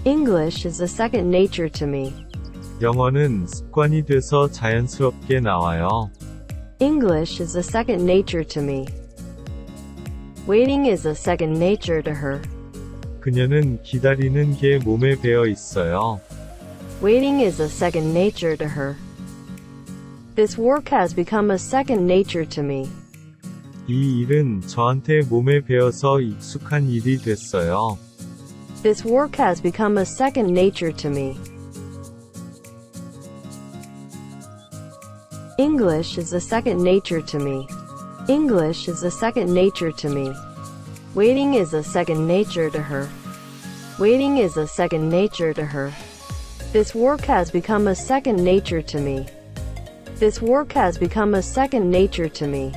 English is a second nature to me. 영어는 습관이 돼서 자연스럽게 나와요. English is a second nature to me. Waiting is a second nature to her. 그녀는 기다리는 게 몸에 배어 있어요. Waiting is a second nature to her. This work has become a second nature to me. 이 일은 저한테 몸에 배어서 익숙한 일이 됐어요. This work has become a second nature to me. English is a second nature to me. English is a second nature to me. Waiting is a second nature to her. Waiting is a second nature to her. This work has become a second nature to me. This work has become a second nature to me.